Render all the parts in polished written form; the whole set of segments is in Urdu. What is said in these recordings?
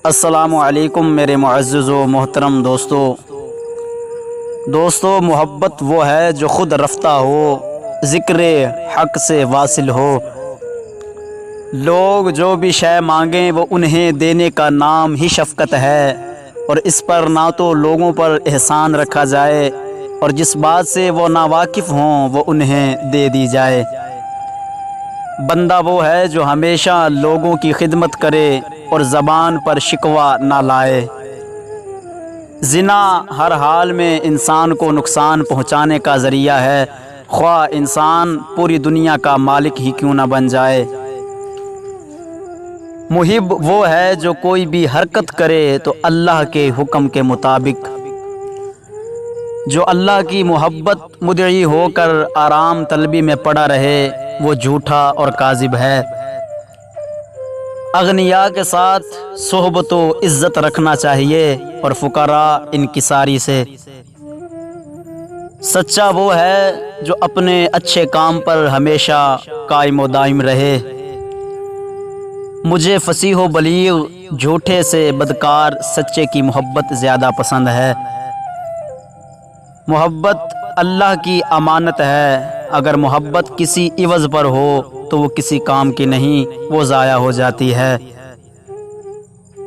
السلام علیکم میرے معزز و محترم دوستو، محبت وہ ہے جو خود رفتہ ہو، ذکر حق سے واصل ہو۔ لوگ جو بھی شے مانگیں وہ انہیں دینے کا نام ہی شفقت ہے، اور اس پر نہ تو لوگوں پر احسان رکھا جائے اور جس بات سے وہ ناواقف ہوں وہ انہیں دے دی جائے۔ بندہ وہ ہے جو ہمیشہ لوگوں کی خدمت کرے اور زبان پر شکوہ نہ لائے۔ زنا ہر حال میں انسان کو نقصان پہنچانے کا ذریعہ ہے، خواہ انسان پوری دنیا کا مالک ہی کیوں نہ بن جائے۔ محب وہ ہے جو کوئی بھی حرکت کرے تو اللہ کے حکم کے مطابق۔ جو اللہ کی محبت مدعی ہو کر آرام طلبی میں پڑا رہے وہ جھوٹا اور کاذب ہے۔ اغنیاء کے ساتھ صحبت و عزت رکھنا چاہیے اور فقراء انکساری سے۔ سچا وہ ہے جو اپنے اچھے کام پر ہمیشہ قائم و دائم رہے۔ مجھے فصیح و بلیغ جھوٹے سے بدکار سچے کی محبت زیادہ پسند ہے۔ محبت اللہ کی امانت ہے، اگر محبت کسی عوض پر ہو تو وہ کسی کام کی نہیں، وہ ضائع ہو جاتی ہے۔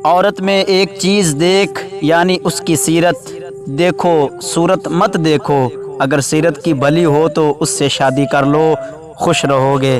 عورت میں ایک چیز دیکھ یعنی اس کی سیرت دیکھو، صورت مت دیکھو۔ اگر سیرت کی بھلی ہو تو اس سے شادی کر لو، خوش رہو گے۔